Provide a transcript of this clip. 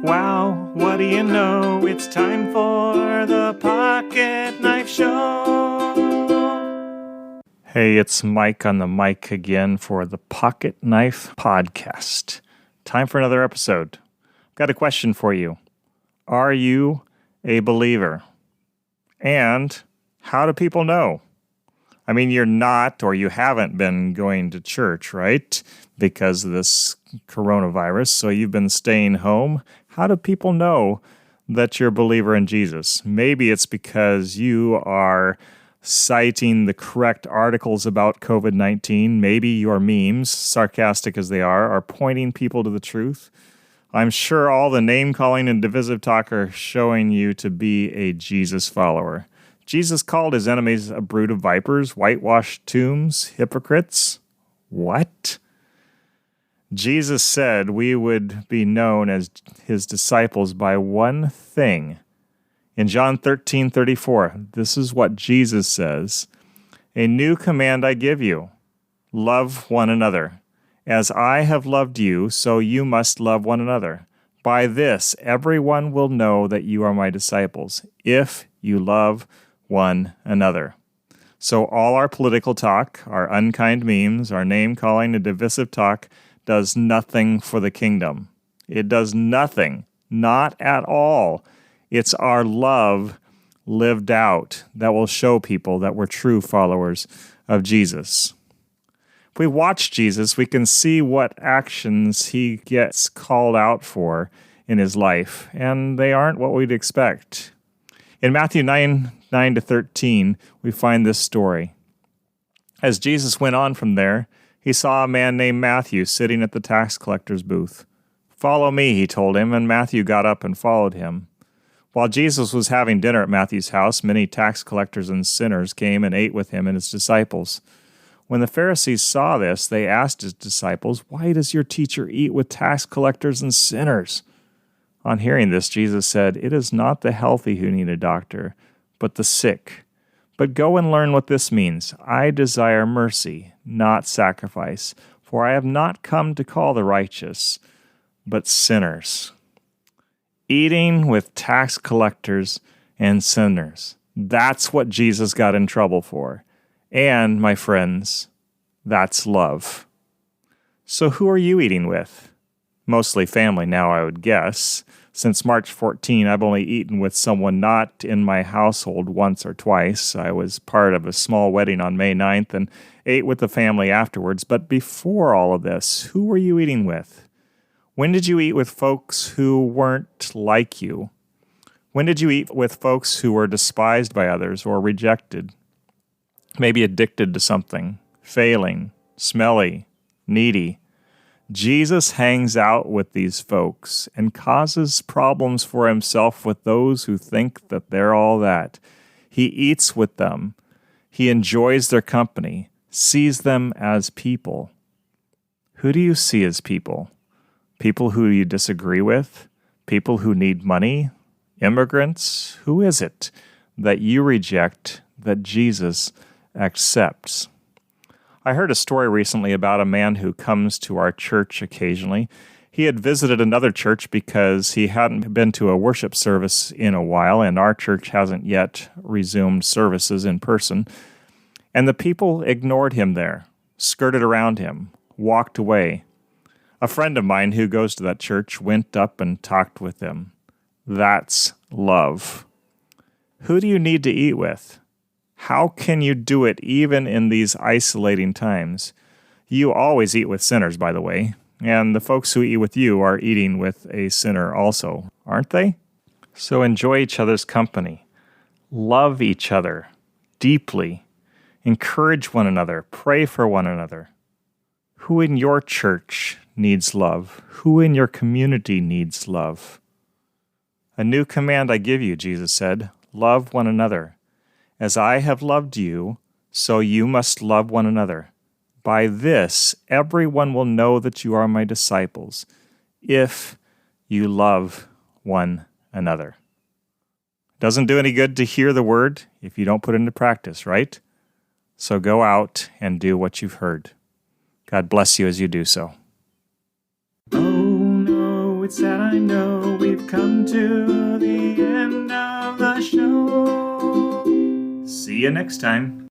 Wow, what do you know? It's time for the Pocket Knife Show. Hey, it's Mike on the mic again for the Pocket Knife Podcast. Time for another episode. Got a question for you. Are you a believer? And how do people know? I mean, you're not or you haven't been going to church, right? Because of this coronavirus, so you've been staying home. How do people know that you're a believer in Jesus? Maybe it's because you are citing the correct articles about COVID-19. Maybe your memes, sarcastic as they are pointing people to the truth. I'm sure all the name-calling and divisive talk are showing you to be a Jesus follower. Jesus called his enemies a brood of vipers, whitewashed tombs, hypocrites. What? Jesus said we would be known as his disciples by one thing. In John 13:34, this is what Jesus says, "A new command I give you, love one another. As I have loved you, so you must love one another. By this, everyone will know that you are my disciples, if you love one another." So all our political talk, our unkind memes, our name-calling and divisive talk does nothing for the kingdom. It does nothing, not at all. It's our love lived out that will show people that we're true followers of Jesus. If we watch Jesus, we can see what actions he gets called out for in his life, and they aren't what we'd expect. In Matthew 9:9-13, we find this story. As Jesus went on from there, he saw a man named Matthew sitting at the tax collector's booth. "Follow me," he told him, and Matthew got up and followed him. While Jesus was having dinner at Matthew's house, many tax collectors and sinners came and ate with him and his disciples. When the Pharisees saw this, they asked his disciples, "Why does your teacher eat with tax collectors and sinners?" On hearing this, Jesus said, "It is not the healthy who need a doctor, but the sick. But go and learn what this means. I desire mercy, not sacrifice, for I have not come to call the righteous, but sinners." Eating with tax collectors and sinners. That's what Jesus got in trouble for. And, my friends, that's love. So who are you eating with? Mostly family now, I would guess. Since March 14, I've only eaten with someone not in my household once or twice. I was part of a small wedding on May 9th and ate with the family afterwards. But before all of this, who were you eating with? When did you eat with folks who weren't like you? When did you eat with folks who were despised by others or rejected? Maybe addicted to something, failing, smelly, needy. Jesus hangs out with these folks and causes problems for himself with those who think that they're all that. He eats with them. He enjoys their company, sees them as people. Who do you see as people? People who you disagree with? People who need money? Immigrants? Who is it that you reject that Jesus accepts? I heard a story recently about a man who comes to our church occasionally. He had visited another church because he hadn't been to a worship service in a while, and our church hasn't yet resumed services in person. And the people ignored him there, skirted around him, walked away. A friend of mine who goes to that church went up and talked with him. That's love. Who do you need to eat with? How can you do it even in these isolating times? You always eat with sinners, by the way, and the folks who eat with you are eating with a sinner also, aren't they? So enjoy each other's company. Love each other deeply. Encourage one another. Pray for one another. Who in your church needs love? Who in your community needs love? "A new command I give you," Jesus said, "love one another. As I have loved you, so you must love one another. By this, everyone will know that you are my disciples, if you love one another." Doesn't do any good to hear the word if you don't put it into practice, right? So go out and do what you've heard. God bless you as you do so. Oh no, it's sad, I know. We've to the end of the show. See you next time.